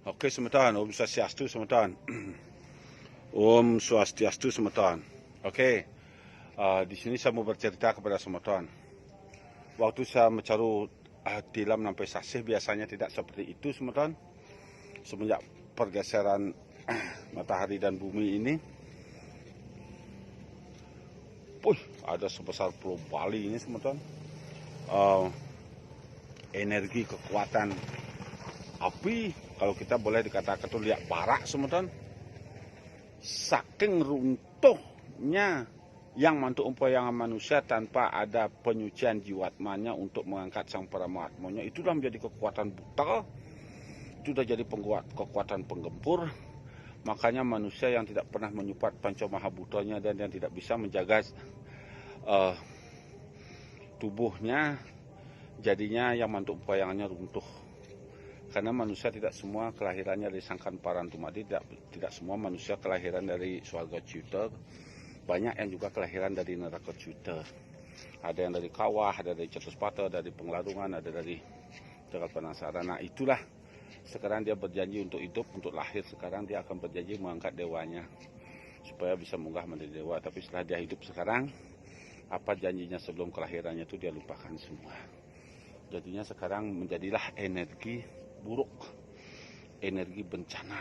Oke semeton, Om Swastiastu semeton. Om Swastiastu semeton. Oke, di sini saya mau bercerita kepada semeton. Waktu saya mencari tilam sampai sasih biasanya tidak seperti itu semeton. Semenjak pergeseran matahari dan bumi ini, ada sebesar Pulau Bali ini semeton. Energi kekuatan api, kalau kita boleh dikatakan itu lihat barak semeton, saking runtuhnya yang mantuk umpayangan manusia tanpa ada penyucian jiwatmanya untuk mengangkat sang paramatmanya, itu sudah menjadi kekuatan buta, itu sudah jadi kekuatan penggempur. Makanya manusia yang tidak pernah menyupat panca mahabutanya dan yang tidak bisa menjaga tubuhnya, jadinya yang mantuk umpayangannya runtuh. Karena manusia tidak semua kelahirannya dari sangkan parantumadi, tidak semua manusia kelahiran dari swarga Cita. Banyak yang juga kelahiran dari neraka Cita. Ada yang dari kawah, ada dari Cetuspata, dari Penglarungan, ada dari Tegal Penasaran. Nah itulah, sekarang dia berjanji untuk hidup, untuk lahir. Sekarang dia akan berjanji mengangkat dewanya supaya bisa munggah menjadi dewa. Tapi setelah dia hidup sekarang, apa janjinya sebelum kelahirannya itu dia lupakan semua. Jadinya sekarang menjadilah energi buruk, energi bencana,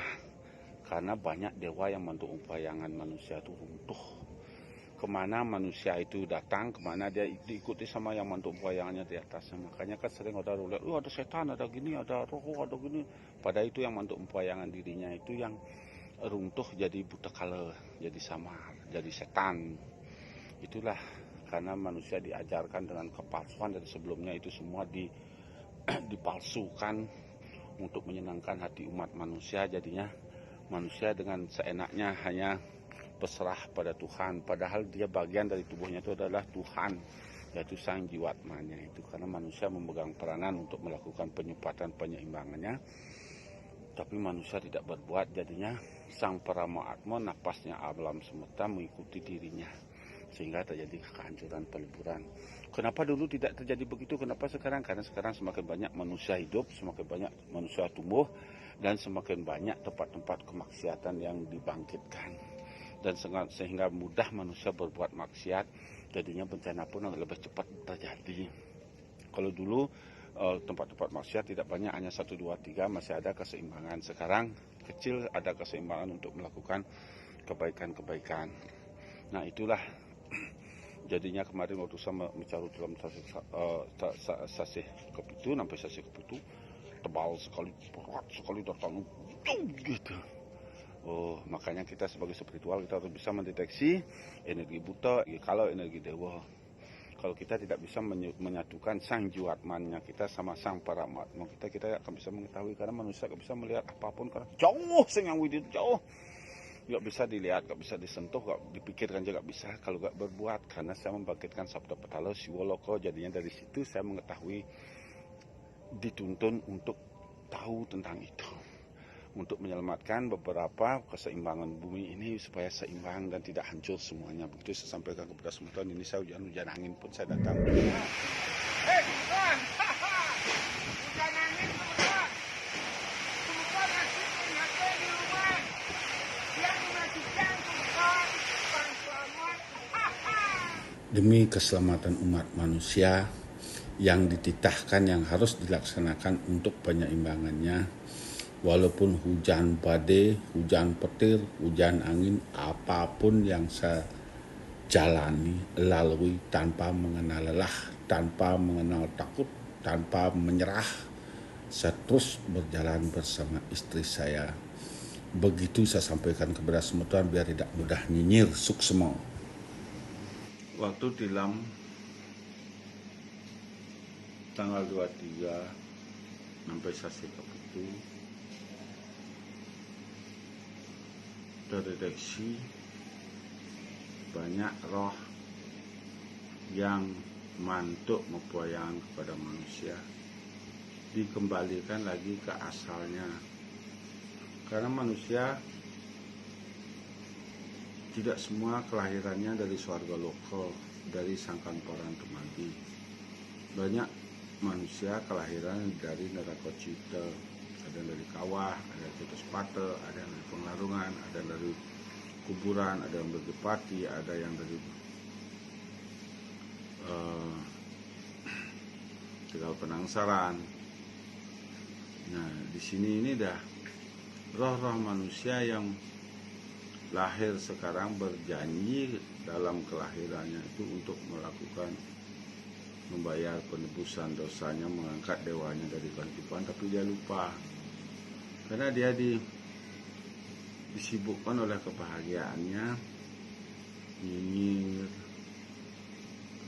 karena banyak dewa yang mantuk umpayangan manusia itu runtuh. Kemana manusia itu datang, kemana dia diikuti sama yang mantuk umpayangannya di atasnya. Makanya kan sering ada rulet, ada setan, ada gini, ada roh, ada gini. Pada itu yang mantuk umpayangan dirinya itu yang runtuh jadi buta kala, jadi samar, jadi setan. Itulah karena manusia diajarkan dengan kepalsuan dari sebelumnya, itu semua dipalsukan untuk menyenangkan hati umat manusia. Jadinya manusia dengan seenaknya hanya berserah pada Tuhan, padahal dia bagian dari tubuhnya itu adalah Tuhan, yaitu sang jiwatmanya itu. Karena manusia memegang peranan untuk melakukan penyupatan penyeimbangannya, tapi manusia tidak berbuat. Jadinya sang Paramatma, napasnya alam semesta mengikuti dirinya, sehingga terjadi kehancuran peleburan. Kenapa dulu tidak terjadi begitu? Kenapa sekarang? Karena sekarang semakin banyak manusia hidup, semakin banyak manusia tumbuh, dan semakin banyak tempat-tempat kemaksiatan yang dibangkitkan. Dan sehingga mudah manusia berbuat maksiat, jadinya bencana pun lebih cepat terjadi. Kalau dulu tempat-tempat maksiat tidak banyak, hanya 1, 2, 3, masih ada keseimbangan. Sekarang kecil, ada keseimbangan untuk melakukan kebaikan-kebaikan. Nah itulah jadinya kemarin waktu saya mencari dalam sasih kepitu, sampai sasih kepitu tebal sekali, berat sekali, datang gitu. Makanya kita sebagai spiritual kita harus bisa mendeteksi energi buta, kalau energi dewa. Kalau kita tidak bisa menyatukan sang jiwatmannya kita sama sang paramatma kita akan bisa mengetahui. Karena manusia tidak bisa melihat apapun karena jauh, yang widit jauh. Gak bisa dilihat, gak bisa disentuh, gak dipikirkan juga gak bisa kalau gak berbuat. Karena saya membangkitkan sabda petala siwoloko, jadinya dari situ saya mengetahui, dituntun untuk tahu tentang itu, untuk menyelamatkan beberapa keseimbangan bumi ini supaya seimbang dan tidak hancur semuanya. Begitu saya sampaikan kepada semuanya. Ini saya hujan angin pun saya datang. Demi keselamatan umat manusia yang dititahkan, yang harus dilaksanakan untuk penyeimbangannya, walaupun hujan badai, hujan petir, hujan angin, apapun yang saya jalani, lalui tanpa mengenal lelah, tanpa mengenal takut, tanpa menyerah, saya terus berjalan bersama istri saya. Begitu saya sampaikan kepada semuanya biar tidak mudah nyinyir suksema. Waktu tilam tanggal 23 sampai sasih kepitu terdeteksi banyak roh yang mantuk mempoyang kepada manusia, dikembalikan lagi ke asalnya. Karena manusia tidak semua kelahirannya dari swarga loka, dari sangkan parantumadi. Banyak manusia kelahiran dari neraka Cita. ada yang dari kawah, ada yang dari Pate, ada yang dari Penglarungan, ada yang dari kuburan, ada yang dari Pati, ada yang dari Tegal Penangsaran. Nah, di sini ini dah roh-roh manusia yang lahir sekarang berjanji dalam kelahirannya itu untuk melakukan membayar penebusan dosanya, mengangkat dewanya dari kehidupan, tapi dia lupa karena dia disibukkan oleh kebahagiaannya, nyinyir,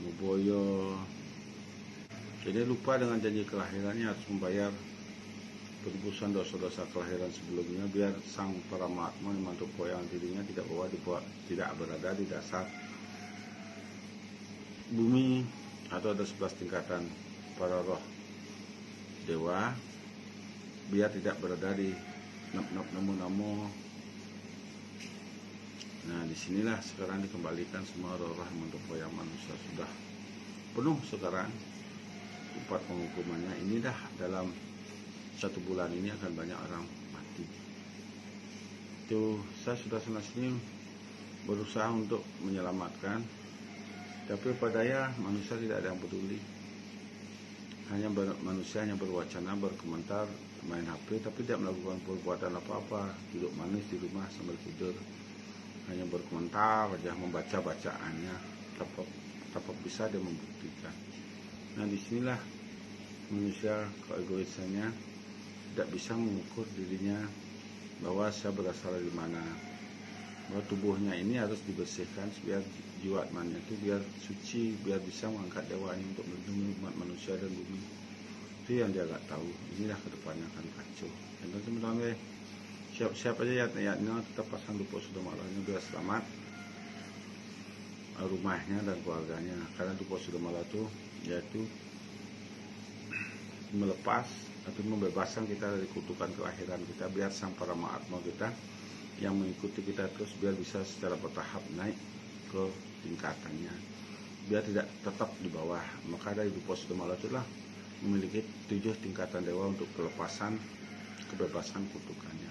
ngeboyo. Jadi lupa dengan janji kelahirannya harus membayar penebusan dosa-dosa kelahiran sebelumnya, biar sang Paramatma yang mantuk poyang dirinya tidak berada di dasar bumi, atau ada 11 tingkatan para roh dewa, biar tidak berada di namo. Nah, disinilah sekarang dikembalikan semua roh-roh mantuk poyang manusia sudah penuh sekarang tempat penghukumannya. Ini dah dalam 1 bulan ini akan banyak orang mati. Itu saya sudah sana sini berusaha untuk menyelamatkan, tapi pada ya manusia tidak ada yang peduli. Manusia hanya berwacana, berkomentar, main HP, tapi tidak melakukan perbuatan apa-apa. Duduk manis di rumah sambil tidur, hanya berkomentar saja, membaca bacaannya, tanpa bisa dia membuktikan. Nah, disinilah manusia keegoisannya tidak bisa mengukur dirinya bahwa saya berasal dari mana, bahwa tubuhnya ini harus dibersihkan biar jiwa mannya itu biar suci, biar bisa mengangkat dewanya untuk melindungi umat manusia dan bumi. Itu yang dia nggak tahu. Inilah kedepannya akan kacau. Dan teman-teman, siap-siap aja ya tetap pasang dupo sudah malahnya biar selamat rumahnya dan keluarganya. Karena dupo sudah malah itu yaitu melepas atau membebaskan kita dari kutukan kelahiran kita, biar sang Paramatma kita yang mengikuti kita terus biar bisa secara bertahap naik ke tingkatannya, biar tidak tetap di bawah. Maka dari Dupo Sudamala itulah memiliki 7 tingkatan dewa untuk kebebasan kutukannya,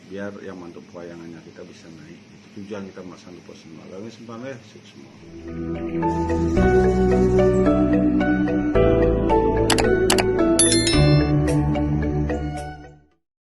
biar yang mantuk pewayangannya kita bisa naik. Itu tujuan kita masang Dupo Sudamala. Ini sebenarnya semua.